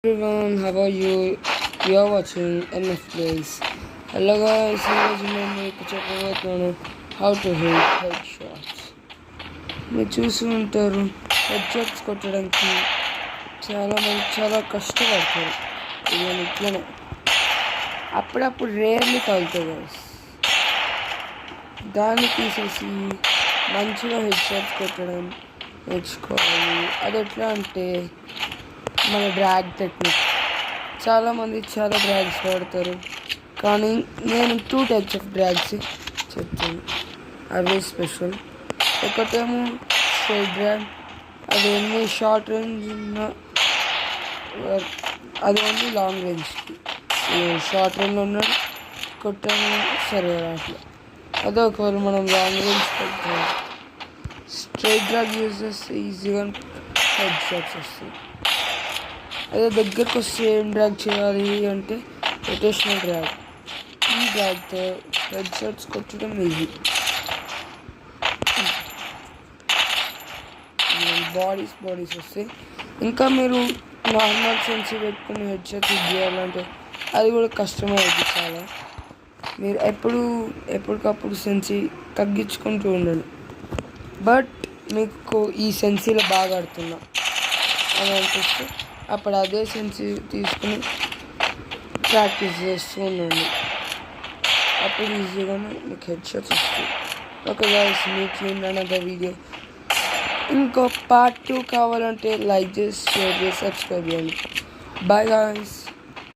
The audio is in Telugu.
Everyone, how are you? You are watching MF Plays. Hello guys, ఈరోజు నేను మీకు చెప్పబోతున్నాను how to hit head shots. మీరు చూసి ఉంటారు, హెడ్ షాట్స్ కొట్టడానికి చాలా కష్టపడతారు. ఇది ఇట్లనే అప్పుడప్పుడు రేర్లీ తగులుతాయి గైస్. దాన్ని తీసేసి మంచిగా హెడ్ షాట్స్ కొట్టడం నేర్చుకోవాలి. అది ఎట్లా అంటే మన డ్రాగ్ టెక్నిక్. చాలామంది చాలా డ్రాగ్స్ వాడతారు, కానీ నేను 2 టైప్స్ ఆఫ్ డ్రాగ్స్ చెప్తాను. అవి స్పెషల్. ఒకటేమో స్ట్రైట్ డ్రాగ్, అది ఓన్లీ షార్ట్ రేంజ్ ఉన్న, అది ఓన్లీ లాంగ్ రేంజ్కి. షార్ట్ రేంజ్లో ఉన్న కొట్టాము సరే అట్లా. అదే ఒకవేళ మనం లాంగ్ రేంజ్ కొట్టాము, స్ట్రైట్ డ్రాగ్ యూజ్ చేస్తే ఈజీగా హెడ్ షాట్స్ వస్తాయి. అదే దగ్గరకు వస్తే ఏం డ్రాగ్ చేయాలి అంటే రొటేషనల్ డ్రాగ్. ఈ డ్రాగ్తో హెడ్ షాట్స్ కొట్టడం ఈజీ. బాడీస్ వస్తాయి. ఇంకా మీరు నార్మల్ సెన్సీ పెట్టుకుని హెడ్ షాట్స్ చేయాలంటే అది కూడా కష్టమవుతుంది చాలా. మీరు ఎప్పటికప్పుడు సెన్సీ తగ్గించుకుంటూ ఉండండి. బట్ మీకు ఈ సెన్సీలో బాగా ఆడుతున్నా అని అనిపిస్తే అప్పుడు అదే సెన్సీ తీసుకుని ప్రాక్టీస్ చేస్తూ ఉండండి. అప్పుడు ఈజీగానే మీకు హెడ్ షాట్స్ వస్తాయి. Okay guys, meet you in another video. ఇంకో పార్ట్ 2 కావాలంటే లైక్ చేసి, షేర్ చేసి, సబ్స్క్రైబ్ చేయండి. Bye guys.